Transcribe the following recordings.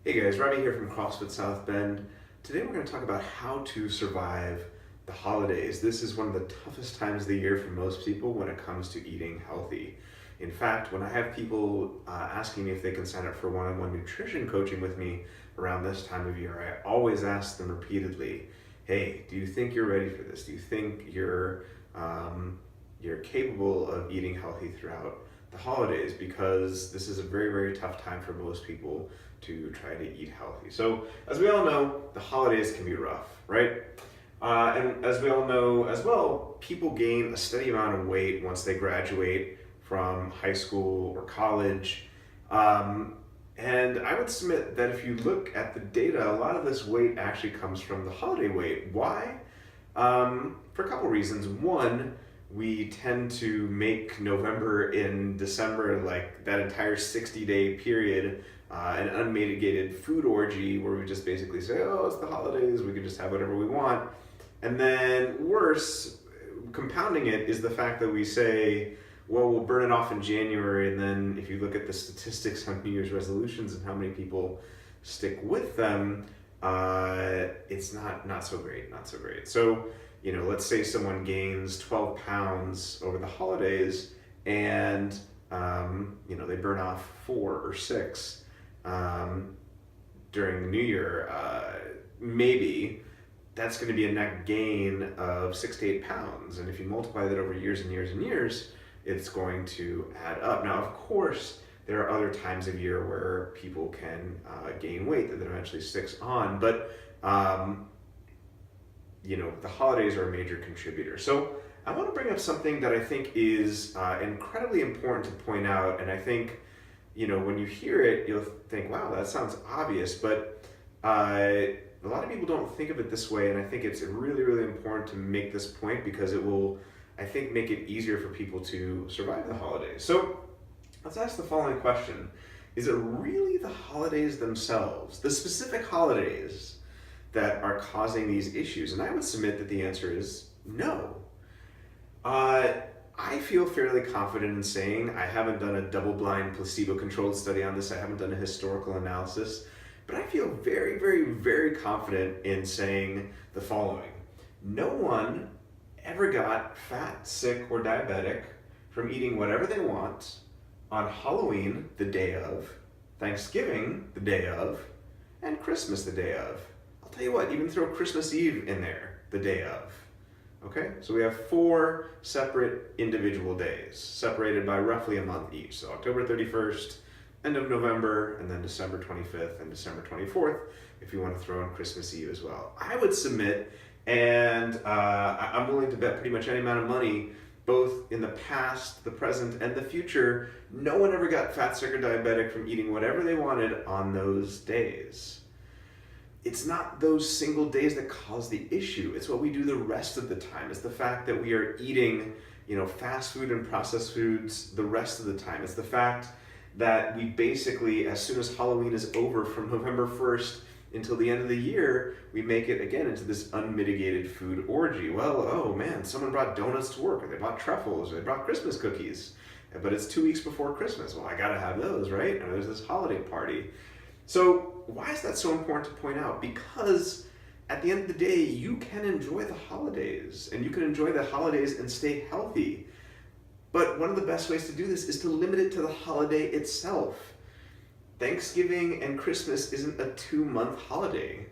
Hey guys, Robbie here from CrossFit South Bend. Today we're going to talk about how to survive the holidays. This is one of the toughest times of the year for most people when it comes to eating healthy. In fact, when I have people asking me if they can sign up for one-on-one nutrition coaching with me around this time of year, I always ask them repeatedly, hey, do you think you're ready for this? Do you think you're capable of eating healthy throughout the holidays? Because this is a very, very tough time for most people to try to eat healthy. So, as we all know, the holidays can be rough, right? And as we all know as well, people gain a steady amount of weight once they graduate from high school or college. And I would submit that if you look at the data, a lot of this weight actually comes from the holiday weight. Why? For a couple reasons. One, we tend to make November and December, like that entire 60-day period, an unmitigated food orgy where we just basically say, oh, it's the holidays, we can just have whatever we want. And then worse, compounding it is the fact that we say, well, we'll burn it off in January, and then if you look at the statistics on New Year's resolutions and how many people stick with them, it's not so great, not so great. So, let's say someone gains 12 pounds over the holidays and, they burn off 4 or 6 during the New Year, maybe that's going to be a net gain of 6 to 8 pounds. And if you multiply that over years and years and years, it's going to add up. Now, of course, there are other times of year where people can gain weight that eventually sticks on, but the holidays are a major contributor. So I want to bring up something that I think is incredibly important to point out, and I think, when you hear it, you'll think, wow, that sounds obvious, but a lot of people don't think of it this way, and I think it's really, really important to make this point because it will, I think, make it easier for people to survive the holidays. So let's ask the following question. Is it really the holidays themselves, the specific holidays, that are causing these issues? And I would submit that the answer is no. I feel fairly confident in saying, I haven't done a double-blind placebo-controlled study on this, I haven't done a historical analysis, but I feel very, very, very confident in saying the following. No one ever got fat, sick, or diabetic from eating whatever they want on Halloween the day of, Thanksgiving the day of, and Christmas the day of. I'll tell you what, even throw Christmas Eve in there, the day of. Okay, so we have 4 separate individual days, separated by roughly a month each. So October 31st, end of November, and then December 25th and December 24th, if you want to throw in Christmas Eve as well. I would submit, and I'm willing to bet pretty much any amount of money, both in the past, the present, and the future, no one ever got fat, sick, or diabetic from eating whatever they wanted on those days. It's not those single days that cause the issue. It's what we do the rest of the time. It's the fact that we are eating, fast food and processed foods the rest of the time. It's the fact that we basically, as soon as Halloween is over from November 1st until the end of the year, we make it again into this unmitigated food orgy. Well, oh man, someone brought donuts to work, or they brought truffles, or they brought Christmas cookies, but it's 2 weeks before Christmas. Well, I gotta have those, right? And there's this holiday party. So why is that so important to point out? Because at the end of the day, you can enjoy the holidays, and you can enjoy the holidays and stay healthy. But one of the best ways to do this is to limit it to the holiday itself. Thanksgiving and Christmas isn't a 2-month holiday.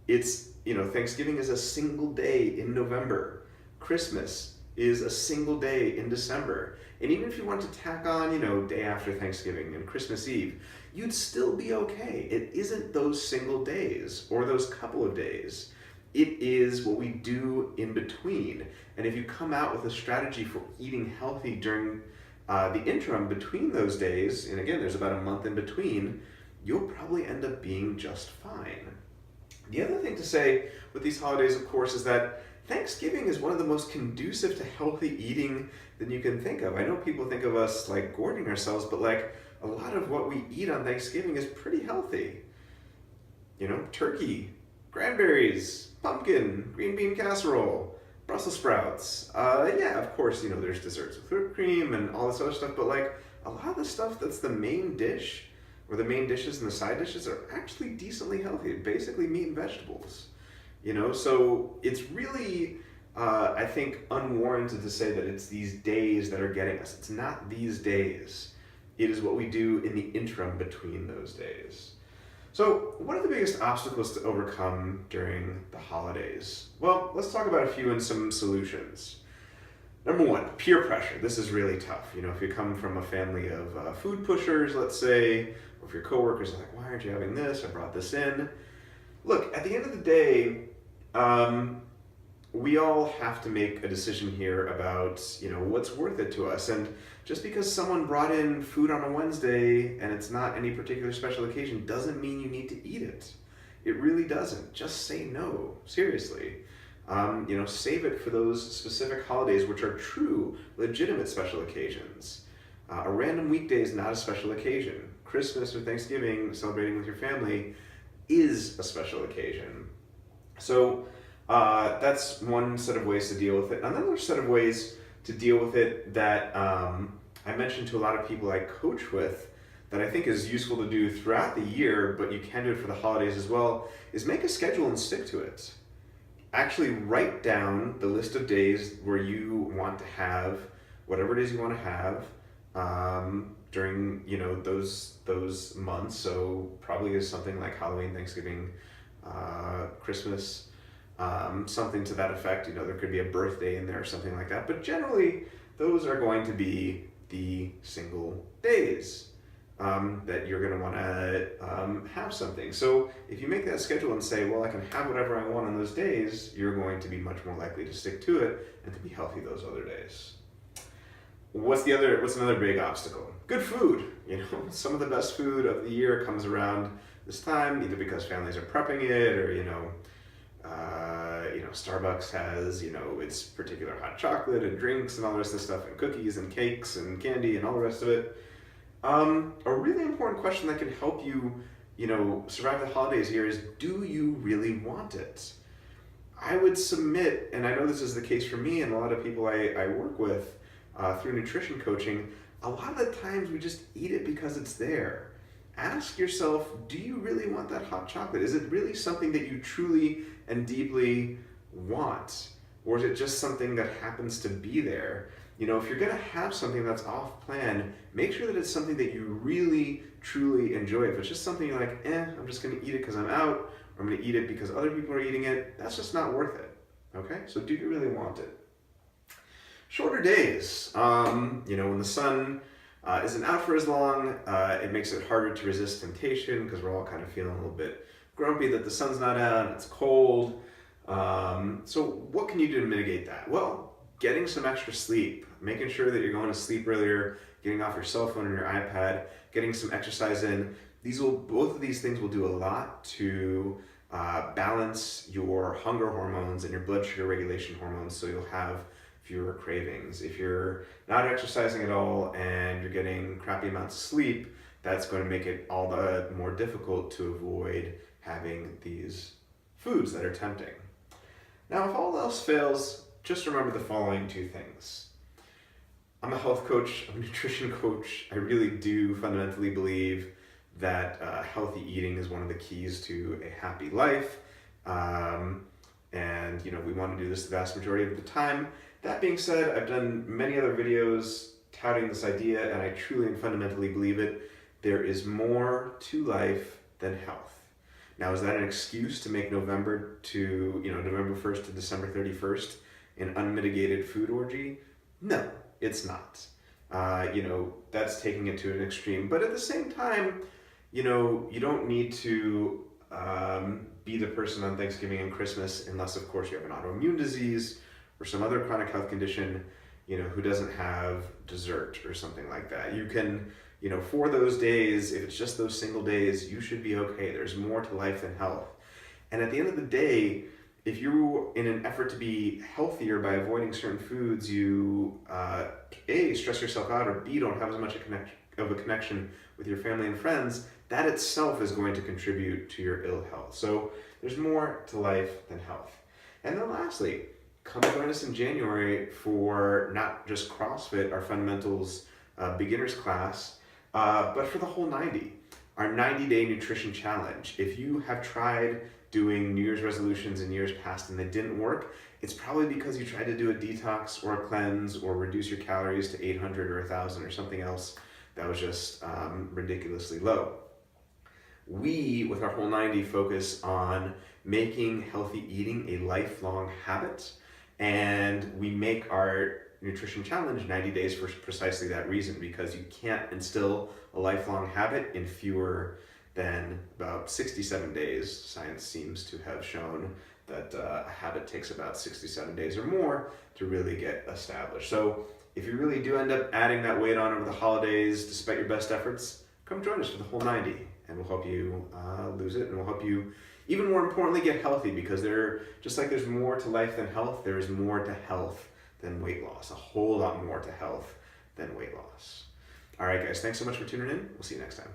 It's, Thanksgiving is a single day in November. Christmas is a single day in December. And even if you want to tack on, day after Thanksgiving and Christmas Eve, you'd still be okay. It isn't those single days or those couple of days. It is what we do in between. And if you come out with a strategy for eating healthy during the interim between those days, and again, there's about a month in between, you'll probably end up being just fine. The other thing to say with these holidays, of course, is that Thanksgiving is one of the most conducive to healthy eating that you can think of. I know people think of us like gorging ourselves, but a lot of what we eat on Thanksgiving is pretty healthy. Turkey, cranberries, pumpkin, green bean casserole, Brussels sprouts. Yeah, of course, there's desserts with whipped cream and all this other stuff, but a lot of the stuff that's the main dish or the main dishes and the side dishes are actually decently healthy, basically meat and vegetables. So it's really, I think, unwarranted to say that it's these days that are getting us. It's not these days. It is what we do in the interim between those days. So, what are the biggest obstacles to overcome during the holidays? Well, let's talk about a few and some solutions. Number one, peer pressure. This is really tough. If you come from a family of food pushers, let's say, or if your coworkers are like, why aren't you having this? I brought this in. Look, at the end of the day, we all have to make a decision here about, what's worth it to us. And just because someone brought in food on a Wednesday and it's not any particular special occasion doesn't mean you need to eat it. It really doesn't. Just say no, seriously. Save it for those specific holidays, which are true, legitimate special occasions. A random weekday is not a special occasion. Christmas or Thanksgiving, celebrating with your family, is a special occasion. So that's one set of ways to deal with it. Another set of ways to deal with it that I mentioned to a lot of people I coach with that I think is useful to do throughout the year, but you can do it for the holidays as well, is make a schedule and stick to it. Actually write down the list of days where you want to have whatever it is you want to have during those months. So probably is something like Halloween, Thanksgiving, Christmas, something to that effect. There could be a birthday in there or something like that. But generally, those are going to be the single days that you're going to want to have something. So if you make that schedule and say, well, I can have whatever I want on those days, you're going to be much more likely to stick to it and to be healthy those other days. What's another big obstacle? Good food. Some of the best food of the year comes around this time, either because families are prepping it or, Starbucks has, its particular hot chocolate and drinks and all the rest of this stuff and cookies and cakes and candy and all the rest of it. A really important question that can help you, survive the holidays here is, do you really want it? I would submit, and I know this is the case for me and a lot of people I work with through nutrition coaching, a lot of the times we just eat it because it's there. Ask yourself, do you really want that hot chocolate? Is it really something that you truly and deeply want? Or is it just something that happens to be there? If you're going to have something that's off plan, make sure that it's something that you really, truly enjoy. If it's just something you're like, I'm just going to eat it because I'm out, or I'm going to eat it because other people are eating it, that's just not worth it. Okay? So do you really want it? Shorter days. When the sun isn't out for as long, it makes it harder to resist temptation because we're all kind of feeling a little bit grumpy that the sun's not out and it's cold. So what can you do to mitigate that? Well, getting some extra sleep, making sure that you're going to sleep earlier, getting off your cell phone and your iPad, getting some exercise in. Both of these things will do a lot to balance your hunger hormones and your blood sugar regulation hormones, so you'll have fewer cravings. If you're not exercising at all and you're getting crappy amounts of sleep, that's going to make it all the more difficult to avoid having these foods that are tempting. Now, if all else fails, just remember the following two things. I'm a health coach, I'm a nutrition coach. I really do fundamentally believe that healthy eating is one of the keys to a happy life. And we want to do this the vast majority of the time. That being said, I've done many other videos touting this idea, and I truly and fundamentally believe it. There is more to life than health. Now, is that an excuse to make November 1st to December 31st an unmitigated food orgy? No, it's not. That's taking it to an extreme. But at the same time, you don't need to be the person on Thanksgiving and Christmas, unless, of course, you have an autoimmune disease or some other chronic health condition, who doesn't have dessert or something like that. You can, for those days, if it's just those single days, you should be okay. There's more to life than health. And at the end of the day, if you, in an effort to be healthier by avoiding certain foods, you A, stress yourself out, or B, don't have as much of a connection with your family and friends, that itself is going to contribute to your ill health. So there's more to life than health. And then lastly, come join us in January for not just CrossFit, our fundamentals beginners class, but for the whole 90. our 90-day nutrition challenge. If you have tried doing New Year's resolutions in years past and they didn't work, it's probably because you tried to do a detox or a cleanse or reduce your calories to 800 or 1,000 or something else that was just ridiculously low. We, with our Whole 90, focus on making healthy eating a lifelong habit, and we make our nutrition challenge 90 days for precisely that reason, because you can't instill a lifelong habit in fewer than about 67 days. Science seems to have shown that a habit takes about 67 days or more to really get established. So if you really do end up adding that weight on over the holidays, despite your best efforts, come join us for the Whole 90, and we'll help you lose it, and we'll help you, even more importantly, get healthy, because just like there's more to life than health, there is more to health than weight loss. A whole lot more to health than weight loss. All right, guys, thanks so much for tuning in. We'll see you next time.